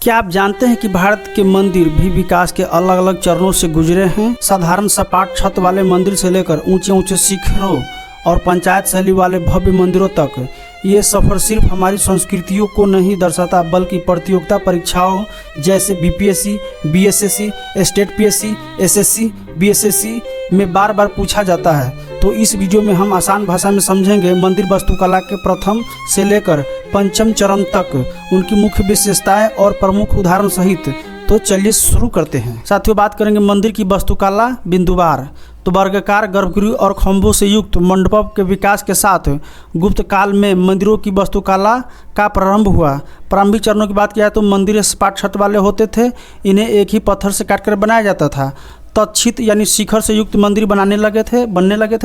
क्या आप जानते हैं कि भारत के मंदिर भी विकास के अलग अलग चरणों से गुजरे हैं। साधारण सपाट छत वाले मंदिर से लेकर ऊंचे ऊंचे शिखरों और पंचायत शैली वाले भव्य मंदिरों तक ये सफ़र सिर्फ हमारी संस्कृतियों को नहीं दर्शाता बल्कि प्रतियोगिता परीक्षाओं जैसे BPSC, BSSC, state PSC, SSC, BSSC में बार बार पूछा जाता है। तो इस वीडियो में हम आसान भाषा में समझेंगे मंदिर वास्तुकला के प्रथम से लेकर पंचम चरण तक उनकी मुख्य विशेषताएं और प्रमुख उदाहरण सहित। तो चलिए शुरू करते हैं। साथियों, बात करेंगे मंदिर की वास्तुकला बिंदुवार। तो वर्गाकार गर्भगृह और खंभों से युक्त मंडपों के विकास के साथ गुप्त काल में मंदिरों की वास्तुकला का प्रारंभ हुआ। प्रारंभिक चरणों की बात किया तो मंदिर सपाट छत वाले होते थे। इन्हें एक ही पत्थर से काटकर बनाया जाता था। तत्छित यानी शिखर से युक्त मंदिर बनने लगे थे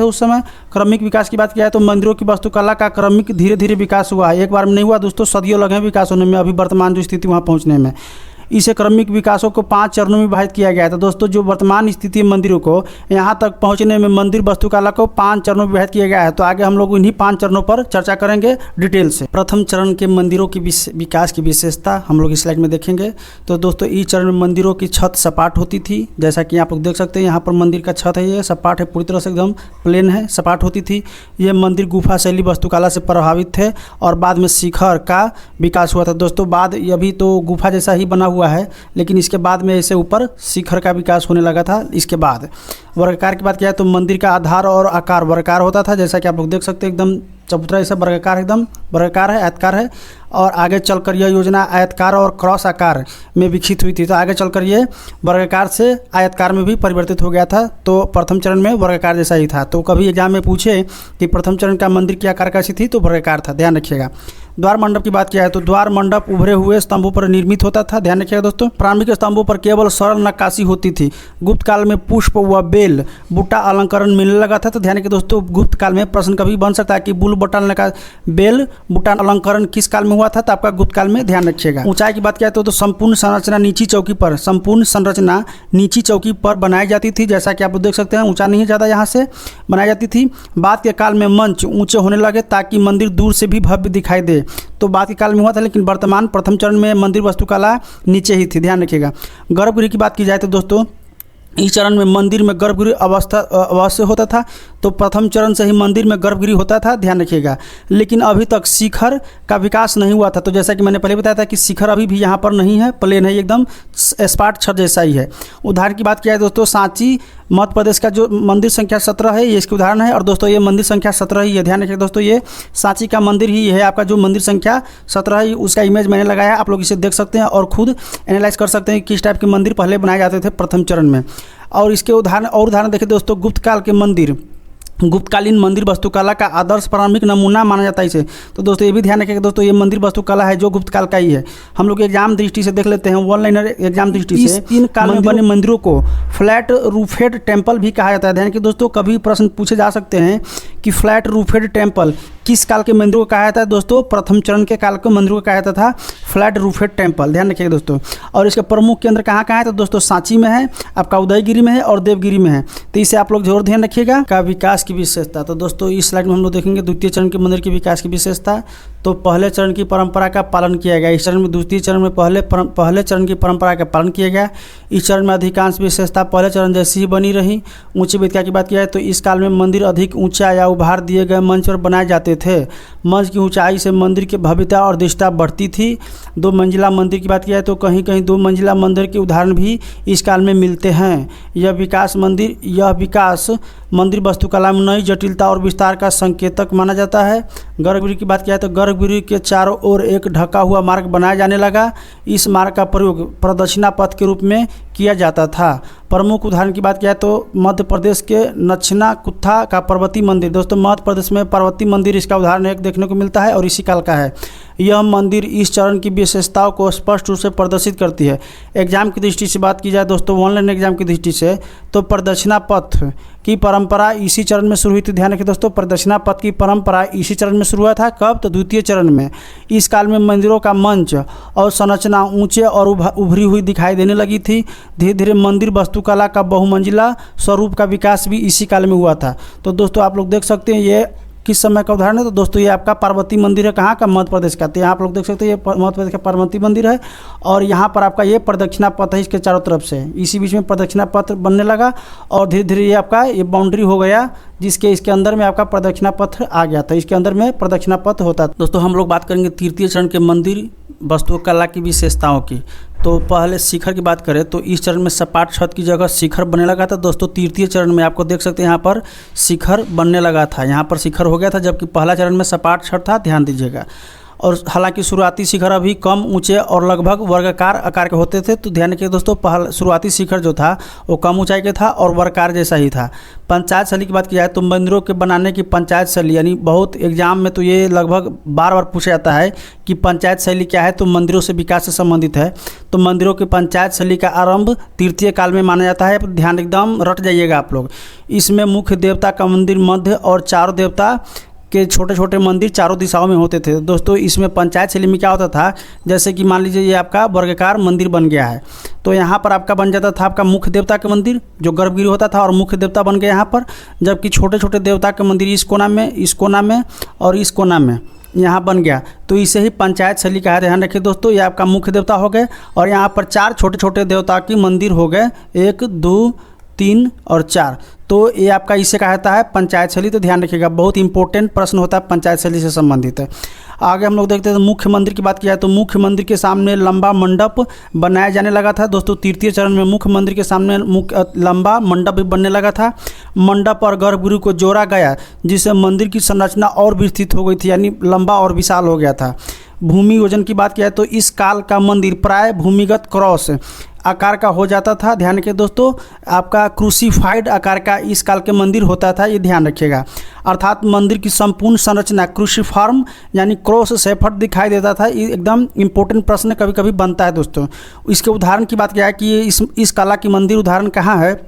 उस समय। क्रमिक विकास की बात किया है तो मंदिरों की वास्तुकला का क्रमिक धीरे धीरे विकास हुआ। एक बार में नहीं हुआ दोस्तों, सदियों लगे विकास होने में, अभी वर्तमान जो स्थिति वहाँ पहुँचने में। इसे क्रमिक विकासों को 5 चरणों में विभाजित किया गया था। दोस्तों, जो वर्तमान स्थिति मंदिरों को यहाँ तक पहुँचने में मंदिर वास्तुकला को 5 चरणों में विभाजित किया गया है। तो आगे हम लोग इन्हीं 5 चरणों पर चर्चा करेंगे डिटेल से। प्रथम चरण के मंदिरों की विकास की विशेषता हम लोग इस स्लाइड में देखेंगे। तो दोस्तों, इस चरण में मंदिरों की छत सपाट होती थी, जैसा कि आप लोग देख सकते हैं। यहाँ पर मंदिर का छत है, ये सपाट है, पूरी तरह से एकदम प्लेन है, सपाट होती थी। ये मंदिर गुफा शैली वास्तुकला से प्रभावित थे और बाद में शिखर का विकास हुआ था। दोस्तों, बाद अभी तो गुफा जैसा ही बना हुआ है, लेकिन इसके बाद में इसे ऊपर शिखर का विकास होने लगा था। इसके बाद वर्गाकार की बात किया तो मंदिर का आधार और आकार वर्गाकार होता था, जैसा कि आप लोग देख सकते हैं। एकदम चबूतरा ऐसा वर्गाकार, एकदम वर्गाकार है, आयताकार है। और आगे चलकर यह योजना आयताकार और क्रॉस आकार में विकसित हुई थी। तो आगे चलकर ये वर्गाकार से आयताकार में भी परिवर्तित हो गया था। तो प्रथम चरण में वर्गाकार जैसा ही था। तो कभी एग्जाम में पूछे कि प्रथम चरण का मंदिर की आकार कैसी थी, तो वर्गाकार था, ध्यान रखिएगा। द्वार मंडप की बात किया है तो द्वार मंडप उभरे हुए स्तंभों पर निर्मित होता था, ध्यान रखिएगा दोस्तों। प्रारंभिक स्तंभों पर केवल सरल नक्काशी होती थी। गुप्त काल में पुष्प व बेल बूटा अलंकरण मिलने लगा था। तो ध्यान रखिए दोस्तों, गुप्त काल में प्रश्न कभी बन सकता है कि बेल बूटा अलंकरण किस काल में हुआ था, तो आपका गुप्त काल में, ध्यान रखिएगा। ऊंचाई की बात किया तो संपूर्ण संरचना नीची चौकी पर बनाई जाती थी, जैसा कि आप देख सकते हैं। ऊंचा नहीं ज़्यादा यहाँ से बनाई जाती थी। बाद के काल में मंच ऊंचे होने लगे ताकि मंदिर दूर से भी भव्य दिखाई दे। तो बाद के काल में हुआ था, लेकिन वर्तमान प्रथम चरण में मंदिर वास्तुकला नीचे ही थी, ध्यान रखिएगा। गर्भगृह की बात की जाए तो दोस्तों, इस चरण में मंदिर में गर्भगृह अवश्य होता था। तो प्रथम चरण से ही मंदिर में गर्भगृह होता था, ध्यान रखिएगा। लेकिन अभी तक शिखर का विकास नहीं हुआ था। तो जैसा कि मैंने पहले बताया था कि शिखर अभी भी यहाँ पर नहीं है, प्लेन है, एकदम स्पाट छत जैसा ही है। उदाहरण की बात किया है दोस्तों, सांची मध्य प्रदेश का जो मंदिर संख्या 17 है, ये इसके उदाहरण है। और दोस्तों, ये मंदिर संख्या 17 ही है, ध्यान रखिएगा दोस्तों। ये सांची का मंदिर ही है, आपका जो मंदिर संख्या 17 है, उसका इमेज मैंने लगाया है। आप लोग इसे देख सकते हैं और खुद एनालाइज कर सकते हैं किस टाइप के मंदिर पहले बनाए जाते थे प्रथम चरण में। और इसके उदाहरण देखिए दोस्तों, गुप्तकाल के मंदिर, गुप्तकालीन मंदिर वास्तुकला का आदर्श प्रारंभिक नमूना माना जाता है इसे। तो दोस्तों, ये भी ध्यान रखिएगा दोस्तों, ये मंदिर वास्तुकला है जो गुप्तकाल का ही है। हम लोग एग्जाम दृष्टि से देख लेते हैं, वन लाइनर एग्जाम दृष्टि से। 3 काल में बने मंदिरों को फ्लैट रूफेड टेम्पल भी कहा जाता है। ध्यान रखिए दोस्तों, कभी प्रश्न पूछे जा सकते हैं कि फ्लैट रूफेड टेम्पल किस काल के मंदिरों को कहा जाता है। दोस्तों, प्रथम चरण के काल के मंदिरों को कहा जाता था फ्लैट रूफेड टेम्पल, ध्यान रखिएगा दोस्तों। और इसके प्रमुख केंद्र कहाँ है, तो दोस्तों सांची में है, आपका उदयगिरी में है और देवगिरी में है। तो इसे आप लोग जरूर ध्यान रखिएगा। का विकास की विशेषता, तो दोस्तों इस स्लाइड में हम लोग देखेंगे द्वितीय चरण के मंदिर की विकास की विशेषता। तो पहले चरण की परंपरा का पालन किया गया। इस चरण में द्वितीय चरण में पहले चरण की परंपरा का पालन किया गया। इस चरण में अधिकांश विशेषता पहले चरण जैसी ही बनी रही। ऊंची वेदिका की बात किया है तो इस काल में मंदिर अधिक ऊंचा या उभार दिए गए मंच पर बनाए जाते थे। मंच की ऊंचाई से मंदिर की भव्यता और दिशा बढ़ती थी। 2 मंजिला मंदिर की बात किया है तो कहीं कहीं 2 मंजिला मंदिर के उदाहरण भी इस काल में मिलते हैं। यह विकास मंदिर वास्तुकला में नई जटिलता और विस्तार का संकेतक माना जाता है। गर्भगृह की बात किया है तो गर्भगृह के चारों ओर एक ढका हुआ मार्ग बनाया जाने लगा। इस मार्ग का प्रयोग प्रदक्षिणा पथ के रूप में किया जाता था। प्रमुख उदाहरण की बात किया तो मध्य प्रदेश के नक्षना कुत्था का पर्वतीय मंदिर। दोस्तों, मध्य प्रदेश में पर्वतीय मंदिर इसका उदाहरण एक देखने को मिलता है और इसी काल का है। यह मंदिर इस चरण की विशेषताओं को स्पष्ट रूप से प्रदर्शित करती है। एग्जाम की दृष्टि से बात की जाए दोस्तों, ऑनलाइन एग्जाम की दृष्टि से, तो प्रदक्षिणा पथ की परंपरा इसी चरण में शुरू हुई थी। ध्यान रखिए दोस्तों, प्रदक्षिणा पथ की परंपरा इसी चरण में शुरू हुआ था। कब, तो द्वितीय चरण में। इस काल में मंदिरों का मंच और संरचना ऊंचे और उभरी हुई दिखाई देने लगी थी। धीरे धीरे मंदिर वास्तुकला का बहुमंजिला स्वरूप का विकास भी इसी काल में हुआ था। तो दोस्तों, आप लोग देख सकते हैं, ये किस समय का उदाहरण है? तो दोस्तों ये आपका पार्वती मंदिर है, कहाँ का? मध्य प्रदेश का। तो यहाँ आप लोग देख सकते हैं ये मध्य प्रदेश का पार्वती मंदिर है और यहाँ पर आपका ये प्रदक्षिणा पथ है इसके चारों तरफ से, इसी बीच में प्रदक्षिणा पथ बनने लगा और धीरे धीरे ये आपका ये बाउंड्री हो गया जिसके इसके अंदर में आपका प्रदक्षिणा पथ आ गया था, इसके अंदर में प्रदक्षिणा पथ होता था। दोस्तों हम लोग बात करेंगे तृतीय चरण के मंदिर वास्तुकला की विशेषताओं की। तो पहले शिखर की बात करें तो इस चरण में सपाट छत की जगह शिखर बनने लगा था। दोस्तों तृतीय चरण में आपको देख सकते हैं यहाँ पर शिखर बनने लगा था, यहाँ पर शिखर हो गया था, जबकि पहला चरण में सपाट छत था, ध्यान दीजिएगा। और हालांकि शुरुआती शिखर अभी कम ऊंचे और लगभग वर्गाकार आकार के होते थे। तो ध्यान रखिए दोस्तों, पहला शुरुआती शिखर जो था वो कम ऊंचाई के था और वर्गाकार जैसा ही था। पंचायत शैली की बात की जाए तो मंदिरों के बनाने की पंचायत शैली, यानी बहुत एग्जाम में तो ये लगभग बार बार पूछा जाता है कि पंचायत शैली क्या है, तो मंदिरों से विकास से संबंधित है। तो मंदिरों की पंचायत शैली का आरंभ तृतीय काल में माना जाता है। ध्यान एकदम रट जाइएगा आप लोग। इसमें मुख्य देवता का मंदिर मध्य और चारों देवता के छोटे छोटे मंदिर चारों दिशाओं में होते थे। दोस्तों इसमें पंचायत शैली में क्या होता था, जैसे कि मान लीजिए ये आपका वर्गाकार मंदिर बन गया है तो यहाँ पर आपका बन जाता था आपका मुख्य देवता का मंदिर जो गर्भगृह होता था और मुख्य देवता बन गया यहाँ पर, जबकि छोटे छोटे देवता के मंदिर इस कोना में और इस कोना में यहाँ बन गया। तो इसे ही पंचायत शैली कहा है। ध्यान रखिए दोस्तों, ये आपका मुख्य देवता हो गए और यहाँ पर 4 छोटे छोटे देवता के मंदिर हो गए, 1 2 3 और 4। तो ये आपका इसे कहा जाता है पंचायत शैली। तो ध्यान रखिएगा, बहुत इंपॉर्टेंट प्रश्न होता है पंचायत शैली से संबंधित है। आगे हम लोग देखते हैं तो मुख्य मंदिर की बात की जाए तो मुख्य मंदिर के सामने लंबा मंडप बनाया जाने लगा था। दोस्तों तृतीय चरण में मुख्य मंदिर के सामने लंबा मंडप भी बनने लगा था। मंडप और गर्भगृह को जोड़ा गया जिससे मंदिर की संरचना और विस्तृत हो गई थी, यानी लंबा और विशाल हो गया था। भूमि योजन की बात की जाए तो इस काल का मंदिर प्राय भूमिगत क्रॉस आकार का हो जाता था। ध्यान रखिए दोस्तों, आपका क्रूसीफाइड आकार का इस काल के मंदिर होता था, ये ध्यान रखिएगा। अर्थात मंदिर की संपूर्ण संरचना क्रूसीफॉर्म यानी क्रॉस शेफर्ड दिखाई देता था। ये एकदम इंपॉर्टेंट प्रश्न कभी कभी बनता है दोस्तों। इसके उदाहरण की बात किया है कि ये इस कला की मंदिर उदाहरण कहाँ है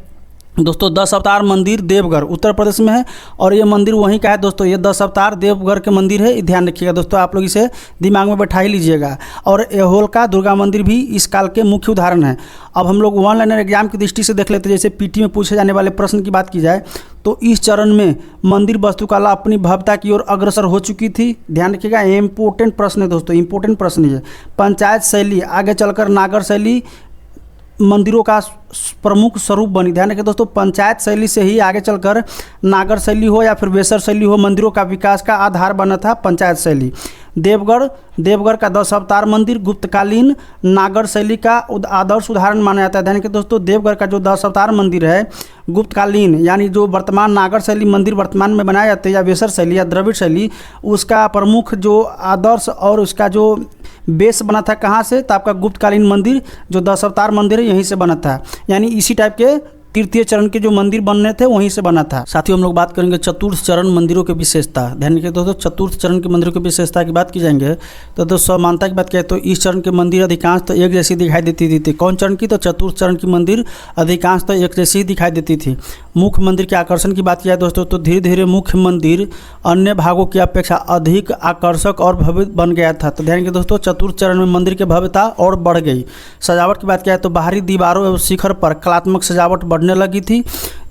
दोस्तों? 10 अवतार मंदिर देवगढ़ उत्तर प्रदेश में है और ये मंदिर वहीं का है दोस्तों। ये 10 अवतार देवगढ़ के मंदिर है, ध्यान रखिएगा दोस्तों, आप लोग इसे दिमाग में बैठा ही लीजिएगा। और एहोल का दुर्गा मंदिर भी इस काल के मुख्य उदाहरण है। अब हम लोग वन लाइनर एग्जाम की दृष्टि से देख लेते हैं। जैसे पीटी में पूछे जाने वाले प्रश्न की बात की जाए तो इस चरण में मंदिर वास्तुकला अपनी भव्यता की ओर अग्रसर हो चुकी थी। ध्यान रखिएगा, इंपॉर्टेंट प्रश्न है दोस्तों, इंपॉर्टेंट प्रश्न है। पंचायत शैली आगे चलकर नागर शैली मंदिरों का प्रमुख स्वरूप बनी। ध्यान रखिए दोस्तों, पंचायत शैली से ही आगे चलकर नागर शैली हो या फिर वेसर शैली हो, मंदिरों का विकास का आधार बना था पंचायत शैली। देवगढ़ का 10 अवतार मंदिर गुप्तकालीन नागर शैली का आदर्श उदाहरण माना जाता है। ध्यान रखिए दोस्तों, देवगढ़ का जो 10 अवतार मंदिर है गुप्तकालीन यानी जो वर्तमान नागर शैली मंदिर वर्तमान में बनाए जाते हैं या वेसर शैली या द्रविड़ शैली, उसका प्रमुख जो आदर्श और उसका जो बेस बना था कहाँ से, तो आपका गुप्तकालीन मंदिर जो 10 अवतार मंदिर है यहीं से बना था, यानी इसी टाइप के तृतीय चरण के जो मंदिर बनने थे वहीं से बना था। साथियों हम लोग बात करेंगे चतुर्थ चरण मंदिरों की विशेषता। ध्यान रखिए दोस्तों, चतुर्थ चरण के मंदिरों की विशेषता की बात की जाएंगे तो दोस्तों समानता की बात करें तो इस चरण के मंदिर अधिकांश तो एक जैसी दिखाई देती थी। कौन चरण की? तो चतुर्थ चरण की मंदिर अधिकांश तो एक जैसी ही दिखाई देती थी। मुख्य मंदिर के आकर्षण की बात की जाए दोस्तों तो धीरे धीरे मुख्य मंदिर अन्य भागों की अपेक्षा अधिक आकर्षक और भव्य बन गया था। तो ध्यान रखिए दोस्तों, चतुर्थ चरण में मंदिर की भव्यता और बढ़ गई। सजावट की बात की जाए तो बाहरी दीवारों एवं शिखर पर कलात्मक सजावट बढ़ने लगी थी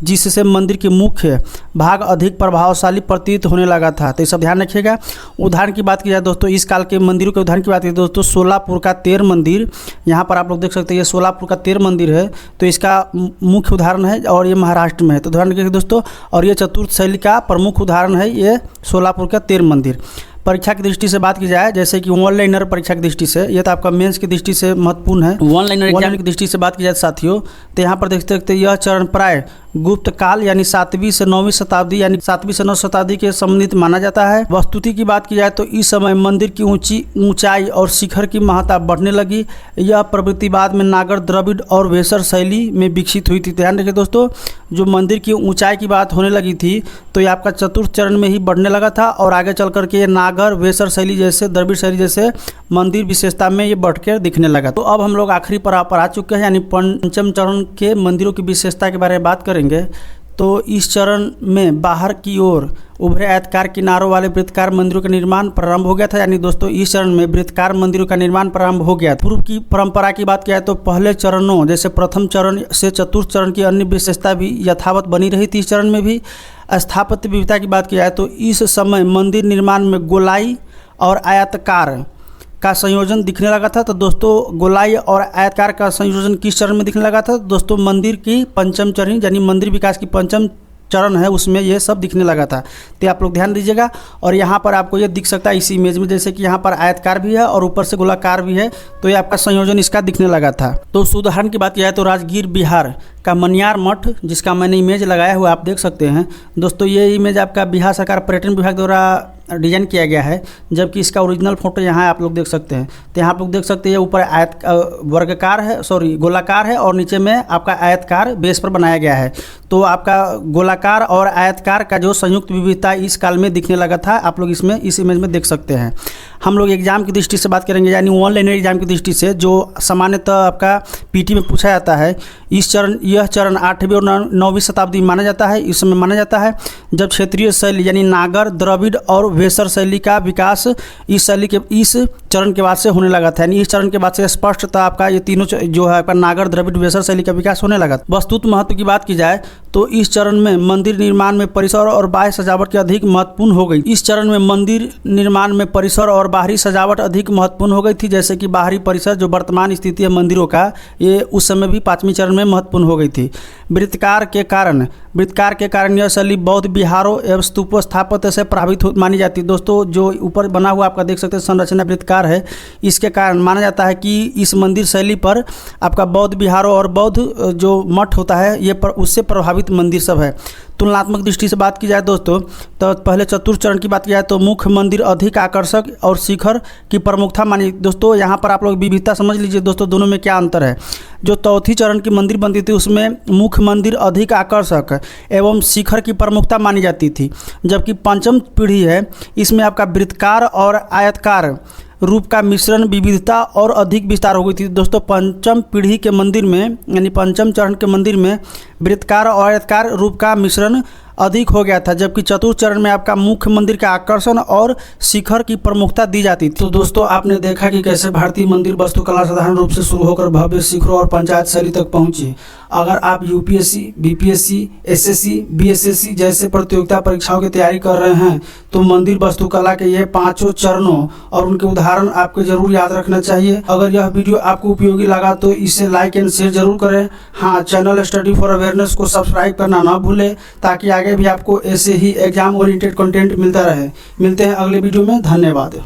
जिससे मंदिर के मुख्य भाग अधिक प्रभावशाली प्रतीत होने लगा था। तो ये सब ध्यान रखिएगा। उदाहरण की बात की जाए दोस्तों, इस काल के मंदिरों के उदाहरण की बात की जाए दोस्तों, सोलापुर का तेर मंदिर, यहाँ पर आप लोग देख सकते हैं ये सोलापुर का तेर मंदिर है, तो इसका मुख्य उदाहरण है और ये महाराष्ट्र में है। तो ध्यान रखिएगा दोस्तों, और ये चतुर्थ शैली का प्रमुख उदाहरण है ये सोलापुर का तेर मंदिर। परीक्षा की दृष्टि से बात की जाए, जैसे कि वन लाइनर परीक्षा की दृष्टि से, ये तो आपका मेंस की दृष्टि से महत्वपूर्ण है। वन लाइनर एग्जाम की दृष्टि से बात की जाए साथियों, तो यहाँ पर देख सकते हैं यह चरण प्राय गुप्त काल यानी 7वीं से 9वीं शताब्दी यानी 7वीं से 9वीं शताब्दी के संबंधित माना जाता है। वस्तुति की बात की जाए तो इस समय मंदिर की ऊंचाई और शिखर की महत्ता बढ़ने लगी। यह प्रवृत्ति बाद में नागर द्रविड़ और वेसर शैली में विकसित हुई थी। ध्यान रखिए दोस्तों, जो मंदिर की ऊंचाई की बात होने लगी थी तो ये आपका चतुर्थ चरण में ही बढ़ने लगा था और आगे चल करके ये नागर वेसर शैली जैसे द्रविड़ शैली जैसे मंदिर विशेषता में ये बढ़ कर दिखने लगा। तो अब हम लोग आखिरी पड़ाव पर आ चुके हैं, यानी पंचम चरण के मंदिरों की विशेषता के बारे में बात करेंगे। तो इस चरण में बाहर की ओर उभरे आयताकार किनारों वाले वृत्ताकार मंदिरों का निर्माण प्रारंभ हो गया था। यानी दोस्तों इस चरण में वृत्ताकार मंदिरों का निर्माण प्रारंभ हो गया। पूर्व की परंपरा की बात किया तो पहले चरणों जैसे प्रथम चरण से चतुर्थ चरण की अन्य विशेषता भी यथावत बनी रही थी। इस चरण में भी स्थापत्य विविधता की बात की जाए तो इस समय मंदिर निर्माण में गोलाई और आयताकार का संयोजन दिखने लगा था। तो दोस्तों गोलाई और आयताकार का संयोजन किस चरण में दिखने लगा था? दोस्तों मंदिर की पंचम चरण यानी मंदिर विकास की पंचम चरण है उसमें ये सब दिखने लगा था। तो आप लोग ध्यान दीजिएगा। और यहाँ पर आपको ये दिख सकता है इस इमेज में, जैसे कि यहाँ पर आयताकार भी है और ऊपर से गोलाकार भी है, तो ये आपका संयोजन इसका दिखने लगा था। तो उस उदाहरण की बात की जाए तो राजगीर बिहार का मनियार मठ, जिसका मैंने इमेज लगाया हुआ आप देख सकते हैं दोस्तों। ये इमेज आपका बिहार सरकार पर्यटन विभाग द्वारा डिजाइन किया गया है, जबकि इसका ओरिजिनल फोटो यहाँ आप लोग देख सकते हैं। तो यहाँ आप लोग देख सकते हैं ऊपर वर्गाकार है, गोलाकार है और नीचे में आपका आयताकार बेस पर बनाया गया है। तो आपका गोलाकार और आयताकार का जो संयुक्त विविधता इस काल में दिखने लगा था, आप लोग इसमें इस इमेज में देख सकते हैं। हम लोग एग्जाम की दृष्टि से बात करेंगे, यानी ऑनलाइन एग्जाम की दृष्टि से जो सामान्यतः आपका पीटी में पूछा जाता है। यह चरण 8वीं और 9वीं शताब्दी में माना जाता है। इस समय माना जाता है जब क्षेत्रीय शैली यानी नागर, द्रविड़ और वेसर शैली का विकास इस चरण के बाद से होने लगा था। यानी इस चरण के बाद से स्पष्टता आपका ये तीनों जो है आपका नागर, द्रविड़, वेसर शैली का विकास होने लगा। वस्तुत महत्व की बात की जाए तो इस चरण में मंदिर निर्माण में परिसर और बाह्य सजावट की अधिक महत्वपूर्ण हो गई। इस चरण में मंदिर निर्माण में परिसर और बाहरी सजावट अधिक महत्वपूर्ण हो गई थी। जैसे कि बाहरी परिसर जो वर्तमान स्थिति है मंदिरों का, ये उस समय भी 5वीं चरण में महत्वपूर्ण हो गई थी। वृत्ताकार के कारण यह शैली बौद्ध विहारों एवं स्तूपों स्थापत्य से प्रभावित मानी जाती है। दोस्तों जो ऊपर बना हुआ आपका देख सकते हैं संरचना वृत्ताकार है, इसके कारण माना जाता है कि इस मंदिर शैली पर आपका बौद्ध विहारों और बौद्ध जो मठ होता है ये उससे प्रभावित मंदिर सब है। तुलनात्मक दृष्टि से बात की जाए दोस्तों तो पहले चतुर्थ चरण की बात की जाए तो मुख्य मंदिर अधिक आकर्षक और शिखर की प्रमुखता मानी। दोस्तों यहाँ पर आप लोग विविधता समझ लीजिए दोस्तों, दोनों में क्या अंतर है। जो चौथी चरण की मंदिर बनती थी उसमें मुख्य मंदिर अधिक आकर्षक एवं शिखर की प्रमुखता मानी जाती थी, जबकि पंचम पीढ़ी है इसमें आपका वृत्ताकार और आयताकार रूप का मिश्रण विविधता और अधिक विस्तार हो गई थी। दोस्तों पंचम पीढ़ी के मंदिर में यानी पंचम चरण के मंदिर में वृत्ताकार और आयताकार रूप का मिश्रण अधिक हो गया था, जबकि चतुर्थ चरण में आपका मुख्य मंदिर का आकर्षण और शिखर की प्रमुखता दी जाती थी। तो दोस्तों आपने देखा कि कैसे भारतीय मंदिर वास्तुकला साधारण रूप से शुरू होकर भव्य शिखरों और पंचायत शैली तक पहुंची। अगर आप यूपीएससी, बीपीएससी, एसएससी, बीएसएससी जैसे प्रतियोगिता परीक्षाओं की तैयारी कर रहे हैं तो मंदिर वास्तुकला के ये 5 चरणों और उनके उदाहरण आपको जरूर याद रखना चाहिए। अगर यह वीडियो आपको उपयोगी लगा तो इसे लाइक एंड शेयर जरूर करें। हाँ, चैनल स्टडी फॉर अवेयरनेस को सब्सक्राइब करना ना भूलें ताकि आगे भी आपको ऐसे ही एग्जाम ओरिएंटेड कंटेंट मिलता रहे। मिलते हैं अगले वीडियो में। धन्यवाद।